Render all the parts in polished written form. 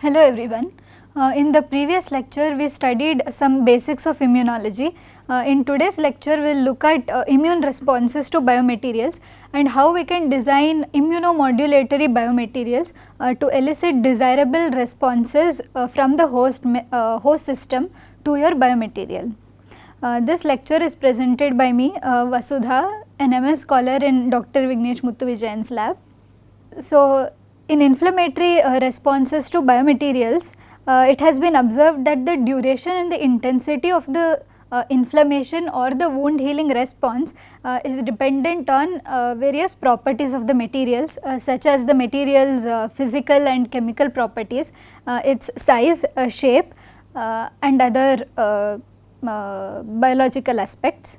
Hello everyone. In the previous lecture we studied some basics of immunology. In today's lecture we will look at immune responses to biomaterials and how we can design immunomodulatory biomaterials to elicit desirable responses from the host system to your biomaterial. This lecture is presented by me, Vasudha, an MS scholar in Dr. Vignesh Muthuvijayan's lab. So, in inflammatory responses to biomaterials, it has been observed that the duration and the intensity of the inflammation or the wound healing response is dependent on various properties of the materials such as the material's physical and chemical properties, its size, shape and other biological aspects,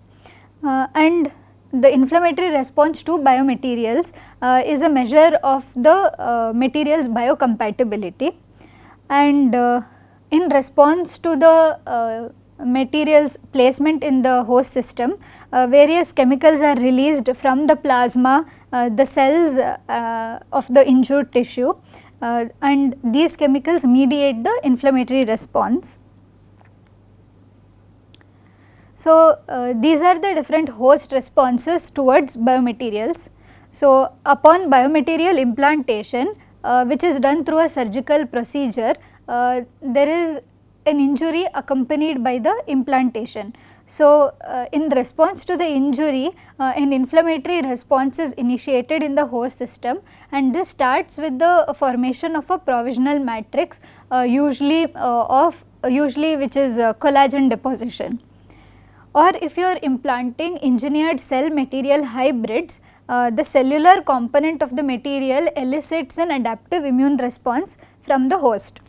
and the inflammatory response to biomaterials is a measure of the material's biocompatibility, and in response to the material's placement in the host system, various chemicals are released from the plasma, the cells of the injured tissue, and these chemicals mediate the inflammatory response. So, these are the different host responses towards biomaterials. So, upon biomaterial implantation which is done through a surgical procedure, there is an injury accompanied by the implantation. So, in response to the injury, an inflammatory response is initiated in the host system, and this starts with the formation of a provisional matrix usually which is collagen deposition. Or if you are implanting engineered cell material hybrids, the cellular component of the material elicits an adaptive immune response from the host.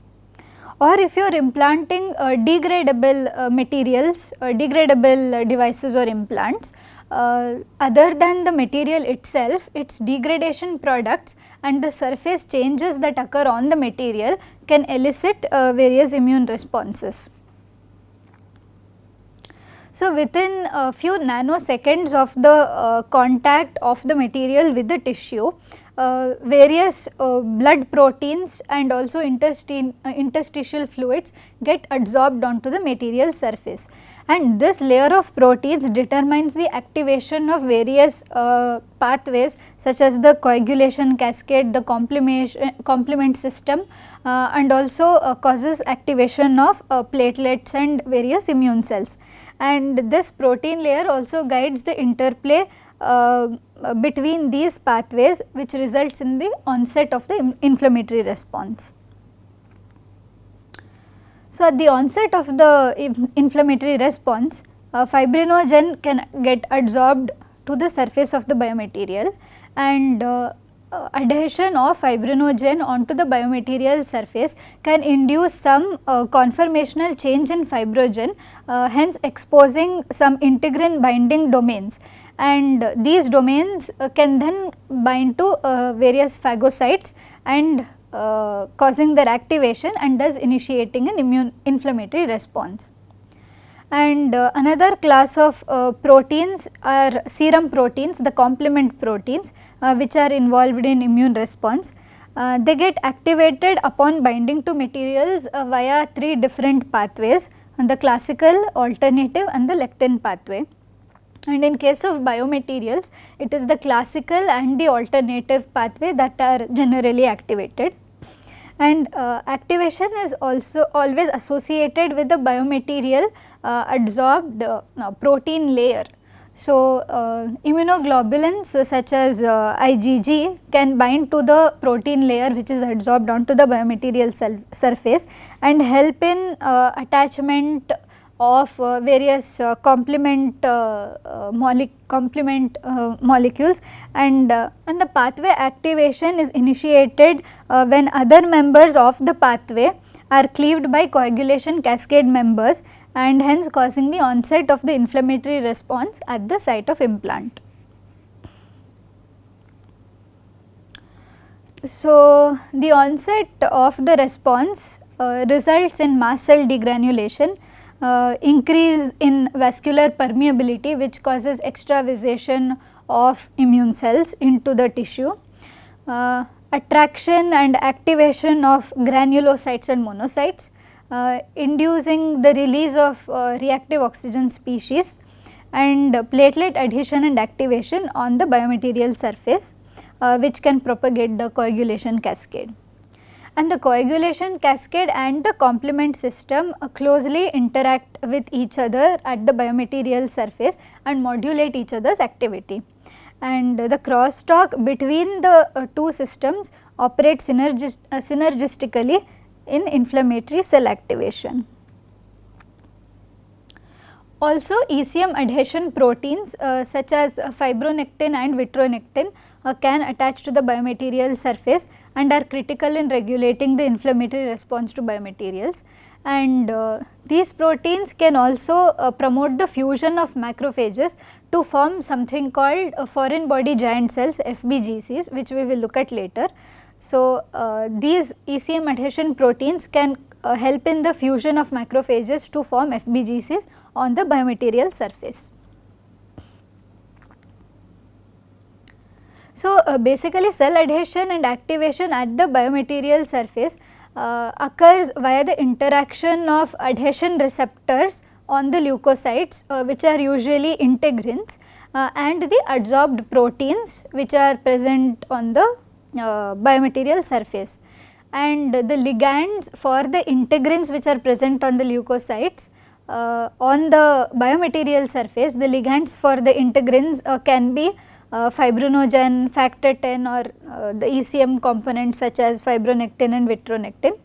Or if you are implanting degradable materials, degradable devices or implants, other than the material itself, its degradation products and the surface changes that occur on the material can elicit various immune responses. So, within a few nanoseconds of the contact of the material with the tissue, various blood proteins and also interstitial fluids get adsorbed onto the material surface, and this layer of proteins determines the activation of various pathways such as the coagulation cascade, the complement system, and also causes activation of platelets and various immune cells. And this protein layer also guides the interplay between these pathways, which results in the onset of the inflammatory response. So, at the onset of the inflammatory response, fibrinogen can get adsorbed to the surface of the biomaterial, and adhesion of fibrinogen onto the biomaterial surface can induce some conformational change in fibrogen, hence exposing some integrin binding domains, and these domains can then bind to various phagocytes and causing their activation and thus initiating an inflammatory response. And another class of proteins are serum proteins, the complement proteins, which are involved in immune response. They get activated upon binding to materials via three different pathways, the classical, alternative and the lectin pathway. And in case of biomaterials, it is the classical and the alternative pathway that are generally activated. And activation is also always associated with the biomaterial adsorbed protein layer. So, immunoglobulins such as IgG can bind to the protein layer which is adsorbed onto the biomaterial surface and help in attachment of various complement molecules, and the pathway activation is initiated when other members of the pathway are cleaved by coagulation cascade members, and hence causing the onset of the inflammatory response at the site of implant. So, the onset of the response results in mast cell degranulation, increase in vascular permeability which causes extravasation of immune cells into the tissue. attraction and activation of granulocytes and monocytes, inducing the release of reactive oxygen species, and platelet adhesion and activation on the biomaterial surface, which can propagate the coagulation cascade. And the coagulation cascade and the complement system closely interact with each other at the biomaterial surface and modulate each other's activity. And the crosstalk between the two systems operates synergistically in inflammatory cell activation. Also, ECM adhesion proteins such as fibronectin and vitronectin can attach to the biomaterial surface and are critical in regulating the inflammatory response to biomaterials. And these proteins can also promote the fusion of macrophages to form something called foreign body giant cells, FBGCs, which we will look at later. So, these ECM adhesion proteins can help in the fusion of macrophages to form FBGCs on the biomaterial surface. So, basically cell adhesion and activation at the biomaterial surface occurs via the interaction of adhesion receptors on the leukocytes, which are usually integrins, and the adsorbed proteins which are present on the biomaterial surface. And the ligands for the integrins which are present on the leukocytes on the biomaterial surface, the ligands for the integrins can be fibrinogen, factor 10, or the ECM components such as fibronectin and vitronectin.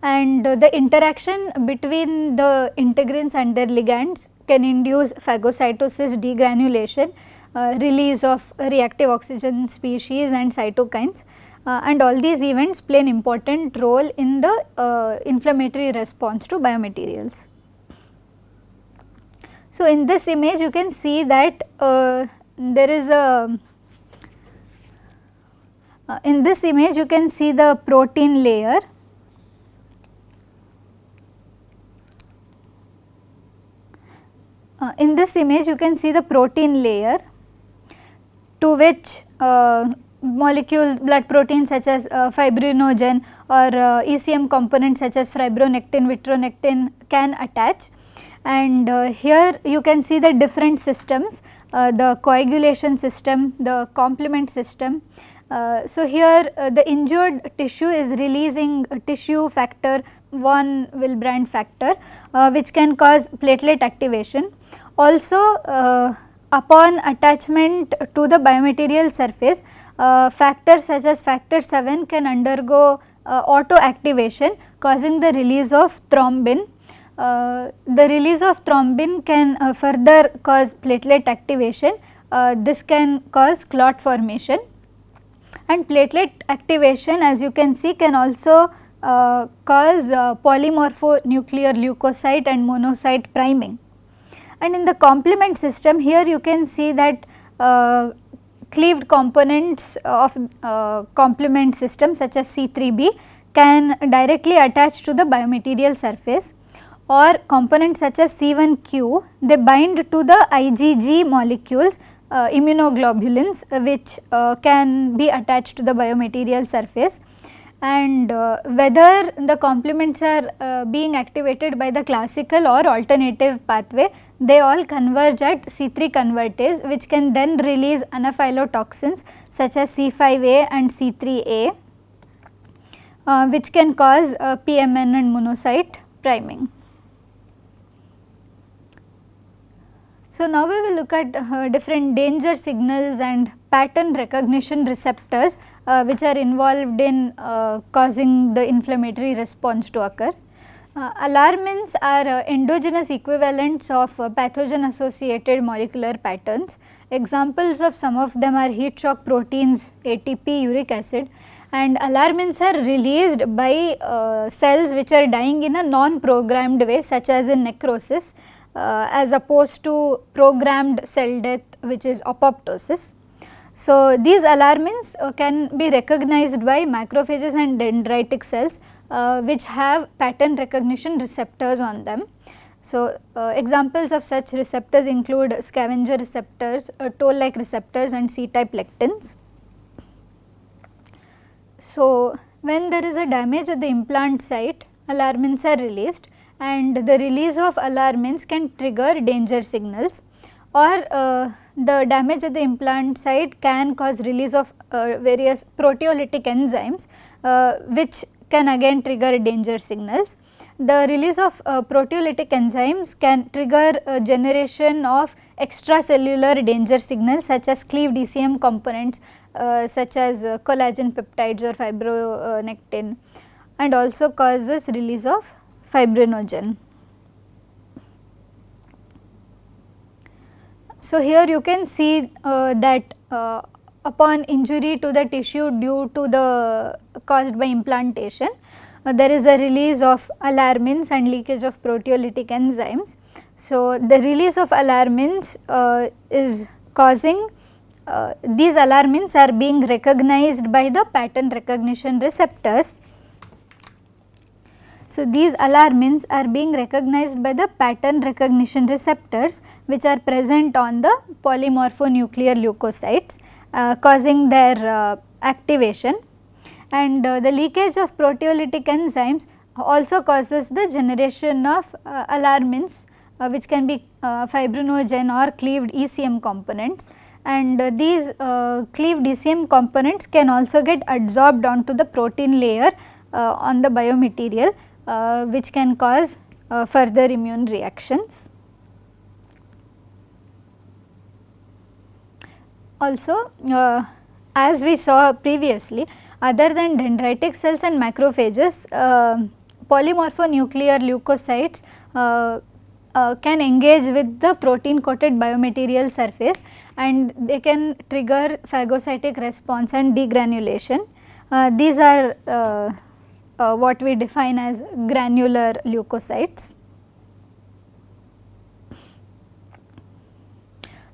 And the interaction between the integrins and their ligands can induce phagocytosis, degranulation, release of reactive oxygen species and cytokines, and all these events play an important role in the inflammatory response to biomaterials. So, in this image you can see that there is a in this image you can see the protein layer. In this image you can see the protein layer to which molecules, blood proteins such as fibrinogen or ECM components such as fibronectin, vitronectin can attach. And here you can see the different systems, the coagulation system, the complement system. So, here the injured tissue is releasing tissue factor 1 Willebrand factor, which can cause platelet activation. Also, upon attachment to the biomaterial surface, factors such as factor 7 can undergo auto activation, causing the release of thrombin. The release of thrombin can further cause platelet activation. This can cause clot formation, and platelet activation, as you can see, can also cause polymorphonuclear leukocyte and monocyte priming. And in the complement system, here you can see that cleaved components of complement system such as C3b can directly attach to the biomaterial surface, or components such as C1q, they bind to the IgG molecules, immunoglobulins, which can be attached to the biomaterial surface. And whether the complements are being activated by the classical or alternative pathway, they all converge at C3 convertase, which can then release anaphylatoxins such as C5a and C3a, which can cause PMN and monocyte priming. So, now we will look at different danger signals and pattern recognition receptors which are involved in causing the inflammatory response to occur. Alarmins are endogenous equivalents of pathogen associated molecular patterns. Examples of some of them are heat shock proteins, ATP, uric acid, and alarmins are released by cells which are dying in a non-programmed way, such as in necrosis, as opposed to programmed cell death, which is apoptosis. So, these alarmins can be recognized by macrophages and dendritic cells which have pattern recognition receptors on them. So, examples of such receptors include scavenger receptors, toll-like receptors, and C-type lectins. So, when there is a damage at the implant site, alarmins are released, and the release of alarmins can trigger danger signals, or the damage at the implant site can cause release of various proteolytic enzymes which can again trigger danger signals. The release of proteolytic enzymes can trigger generation of extracellular danger signals such as cleaved ECM components such as collagen peptides or fibronectin, and also causes release of fibrinogen. So, here you can see that upon injury to the tissue due to the caused by implantation, there is a release of alarmins and leakage of proteolytic enzymes. So, the release of alarmins is causing these alarmins are being recognized by the pattern recognition receptors. So, these alarmins are being recognized by the pattern recognition receptors which are present on the polymorphonuclear leukocytes causing their activation, and the leakage of proteolytic enzymes also causes the generation of alarmins which can be fibrinogen or cleaved ECM components, and these cleaved ECM components can also get adsorbed onto the protein layer on the biomaterial which can cause further immune reactions. Also, as we saw previously, other than dendritic cells and macrophages, polymorphonuclear leukocytes can engage with the protein coated biomaterial surface, and they can trigger phagocytic response and degranulation. These are what we define as granular leukocytes.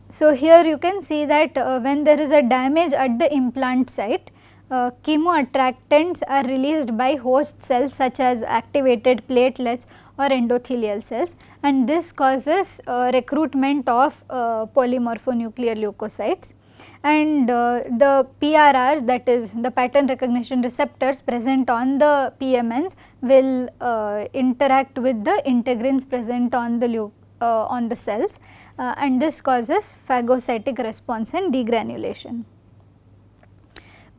So, here you can see that when there is a damage at the implant site, chemoattractants are released by host cells such as activated platelets or endothelial cells, and this causes recruitment of polymorphonuclear leukocytes, and the PRRs, that is the pattern recognition receptors present on the PMNs, will interact with the integrins present on the cells, and this causes phagocytic response and degranulation.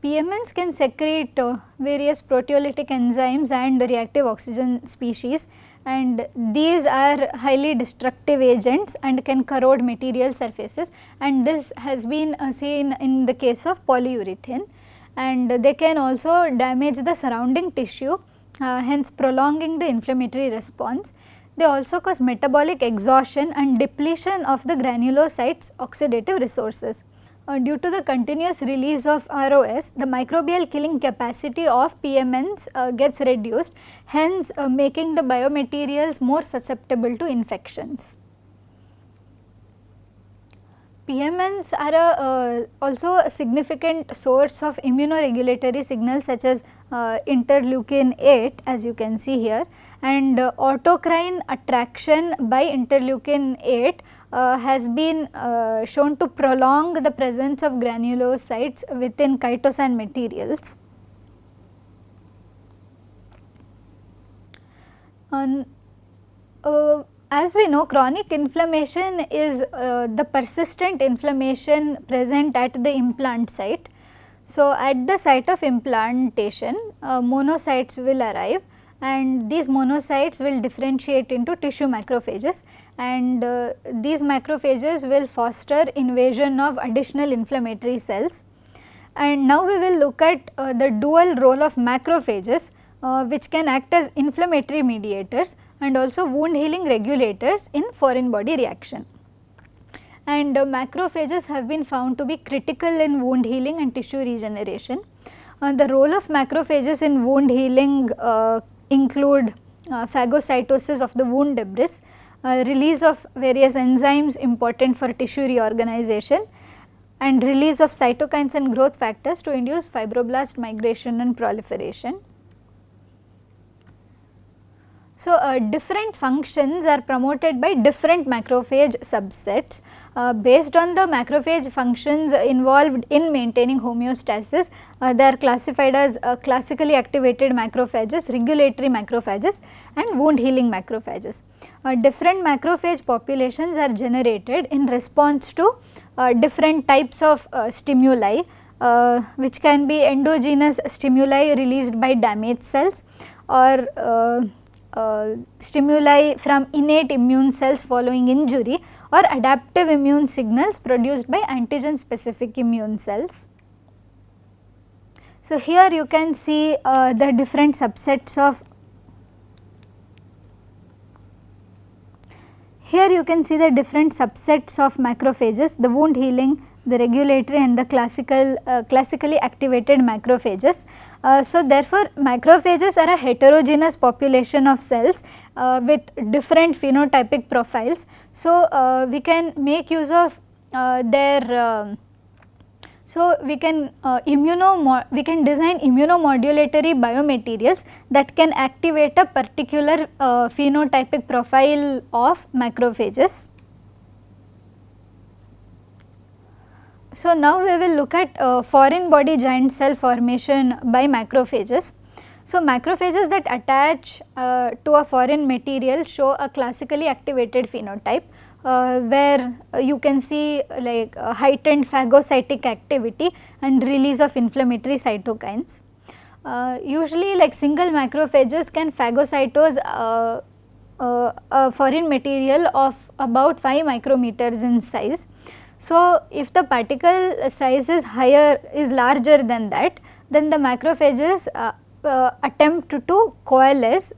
PMNs can secrete various proteolytic enzymes and reactive oxygen species, and these are highly destructive agents and can corrode material surfaces, and this has been seen in the case of polyurethane, and they can also damage the surrounding tissue, hence prolonging the inflammatory response. They also cause metabolic exhaustion and depletion of the granulocytes' oxidative resources. Due to the continuous release of ROS, the microbial killing capacity of PMNs gets reduced, hence making the biomaterials more susceptible to infections. PMNs are also a significant source of immunoregulatory signals such as interleukin 8, as you can see here, and autocrine attraction by interleukin 8 has been shown to prolong the presence of granulocytes within chitosan materials. As we know, chronic inflammation is the persistent inflammation present at the implant site. So, at the site of implantation, monocytes will arrive, and these monocytes will differentiate into tissue macrophages, and these macrophages will foster invasion of additional inflammatory cells. And now we will look at the dual role of macrophages which can act as inflammatory mediators and also wound healing regulators in foreign body reaction. And macrophages have been found to be critical in wound healing and tissue regeneration. The role of macrophages in wound healing include phagocytosis of the wound debris, release of various enzymes important for tissue reorganization, and release of cytokines and growth factors to induce fibroblast migration and proliferation. So, different functions are promoted by different macrophage subsets. Based on the macrophage functions involved in maintaining homeostasis, they are classified as classically activated macrophages, regulatory macrophages and wound healing macrophages. Different macrophage populations are generated in response to different types of stimuli, which can be endogenous stimuli released by damaged cells, or stimuli from innate immune cells following injury, or adaptive immune signals produced by antigen specific immune cells. So, here you can see the different subsets of macrophages, the wound healing, the regulatory and the classically activated macrophages. So, therefore, macrophages are a heterogeneous population of cells with different phenotypic profiles. So, we can make use of we can design immunomodulatory biomaterials that can activate a particular phenotypic profile of macrophages. So, now we will look at foreign body giant cell formation by macrophages. So, macrophages that attach to a foreign material show a classically activated phenotype, where you can see like heightened phagocytic activity and release of inflammatory cytokines. Usually like single macrophages can phagocytose a foreign material of about 5 micrometers in size. So, if the particle size is larger than that, then the macrophages attempt to coalesce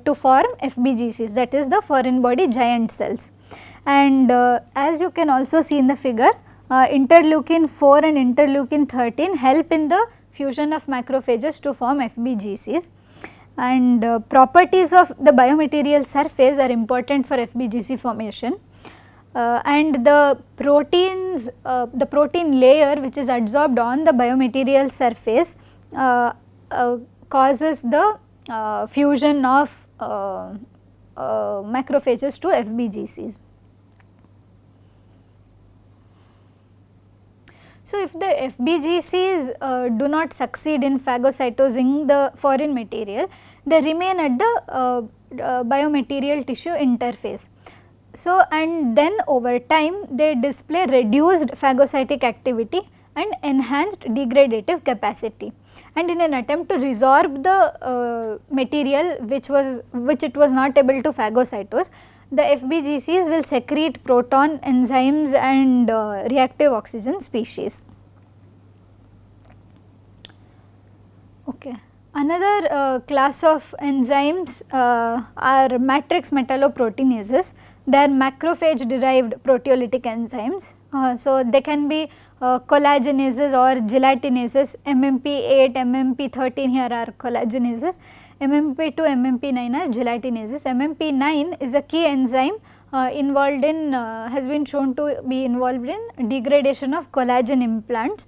to form FBGCs, that is the foreign body giant cells. And as you can also see in the figure, interleukin 4 and interleukin 13 help in the fusion of macrophages to form FBGCs, and properties of the biomaterial surface are important for FBGC formation. And the proteins, the protein layer which is adsorbed on the biomaterial surface causes the fusion of macrophages to FBGCs. So, if the FBGCs do not succeed in phagocytosing the foreign material, they remain at the biomaterial tissue interface. So, and then over time they display reduced phagocytic activity and enhanced degradative capacity, and in an attempt to resorb the material which it was not able to phagocytose, the FBGCs will secrete proton, enzymes and reactive oxygen species. Okay. Another class of enzymes are matrix metalloproteinases. They are macrophage derived proteolytic enzymes. So, they can be collagenases or gelatinases. MMP8, MMP13 here are collagenases, MMP2, MMP9 are gelatinases. MMP9 is a key enzyme involved in has been shown to be involved in degradation of collagen implants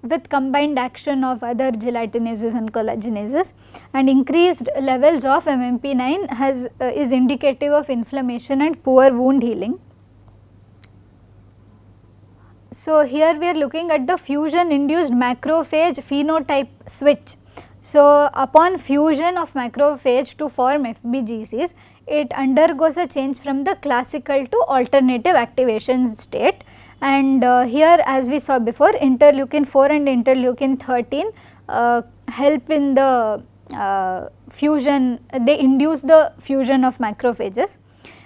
with combined action of other gelatinases and collagenases, and increased levels of MMP9 is indicative of inflammation and poor wound healing. So, here we are looking at the fusion induced macrophage phenotype switch. So, upon fusion of macrophage to form FBGCs, it undergoes a change from the classical to alternative activation state, and here as we saw before, interleukin 4 and interleukin 13 help in the fusion, they induce the fusion of macrophages,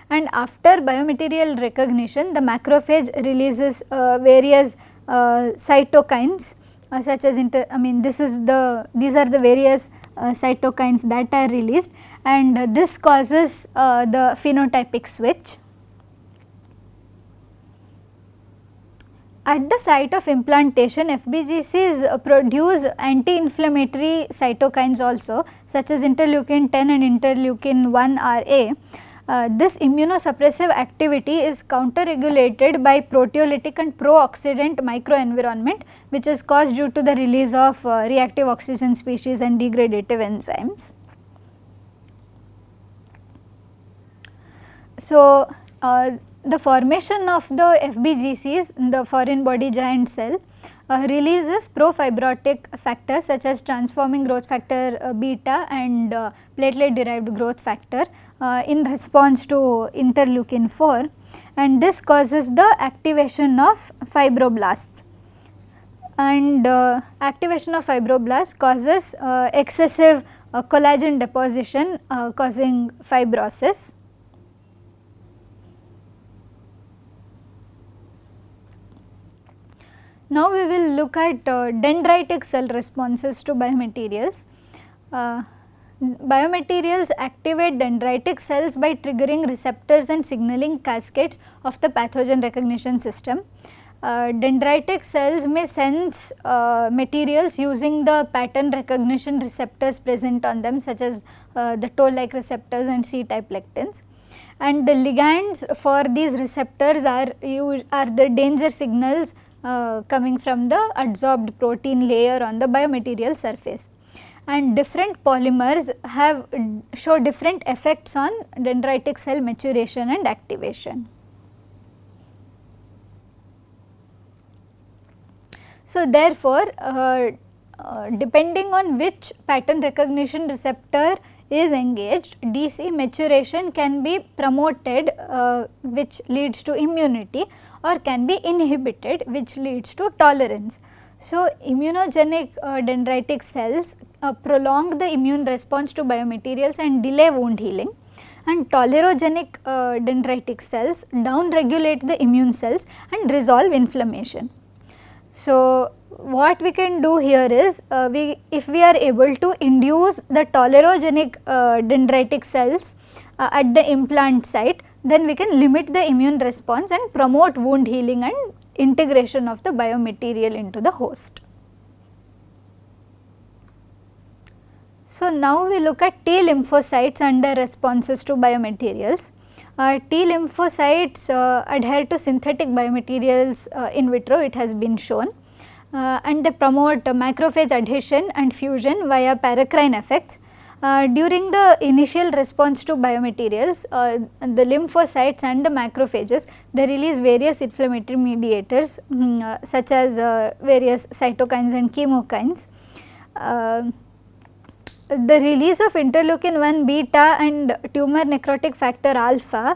and after biomaterial recognition the macrophage releases various cytokines such as these are the various cytokines that are released, and this causes the phenotypic switch. At the site of implantation, FBGCs produce anti-inflammatory cytokines also, such as interleukin 10 and interleukin 1 RA. This immunosuppressive activity is counter-regulated by proteolytic and pro-oxidant microenvironment, which is caused due to the release of reactive oxygen species and degradative enzymes. So, the formation of the FBGCs, the foreign body giant cell, releases pro-fibrotic factors such as transforming growth factor beta and platelet derived growth factor in response to interleukin 4, and this causes the activation of fibroblasts, and activation of fibroblasts causes excessive collagen deposition causing fibrosis. Now we will look at dendritic cell responses to biomaterials. Biomaterials activate dendritic cells by triggering receptors and signaling cascades of the pathogen recognition system. Dendritic cells may sense materials using the pattern recognition receptors present on them, such as the toll-like receptors and C-type lectins. And the ligands for these receptors are the danger signals coming from the adsorbed protein layer on the biomaterial surface, and different polymers show different effects on dendritic cell maturation and activation. So, therefore, depending on which pattern recognition receptor is engaged, DC maturation can be promoted, which leads to immunity, or can be inhibited, which leads to tolerance. So, immunogenic dendritic cells prolong the immune response to biomaterials and delay wound healing, and tolerogenic dendritic cells downregulate the immune cells and resolve inflammation. So, what we can do here is, if we are able to induce the tolerogenic dendritic cells at the implant site, then we can limit the immune response and promote wound healing and integration of the biomaterial into the host. So, now we look at T lymphocytes and their responses to biomaterials. T lymphocytes adhere to synthetic biomaterials in vitro, it has been shown, and they promote macrophage adhesion and fusion via paracrine effects. During the initial response to biomaterials, the lymphocytes and the macrophages, they release various inflammatory mediators such as various cytokines and chemokines. The release of interleukin 1 beta and tumor necrotic factor alpha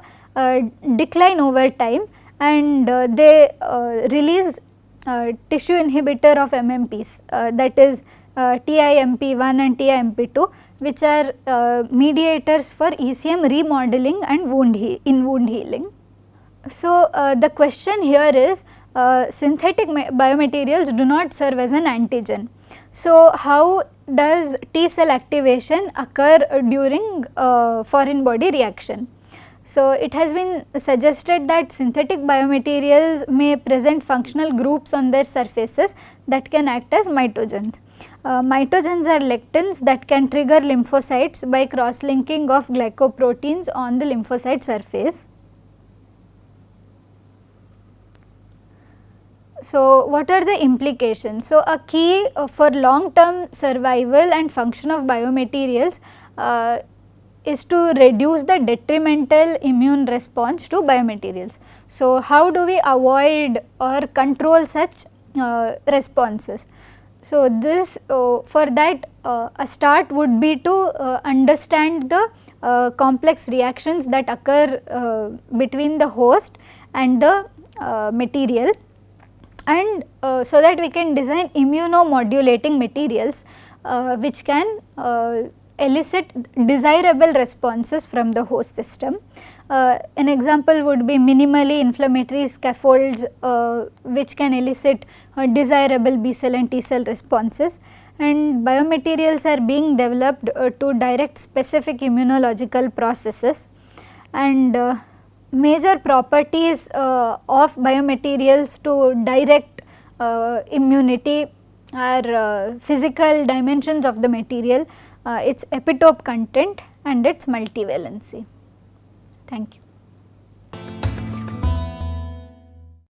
decline over time, and they release tissue inhibitor of MMPs, that is TIMP1 and TIMP2, which are mediators for ECM remodeling and wound healing. So, the question here is, synthetic biomaterials do not serve as an antigen. So, how does T cell activation occur during foreign body reaction? So, it has been suggested that synthetic biomaterials may present functional groups on their surfaces that can act as mitogens. Mitogens are lectins that can trigger lymphocytes by cross-linking of glycoproteins on the lymphocyte surface. So, what are the implications? So, a key for long term survival and function of biomaterials is to reduce the detrimental immune response to biomaterials. So, how do we avoid or control such responses? So, this for that a start would be to understand the complex reactions that occur between the host and the material, and so that we can design immunomodulating materials which can elicit desirable responses from the host system. An example would be minimally inflammatory scaffolds which can elicit desirable B cell and T cell responses, and biomaterials are being developed to direct specific immunological processes, and major properties of biomaterials to direct immunity are physical dimensions of the material, its epitope content and its multivalency. Thank you.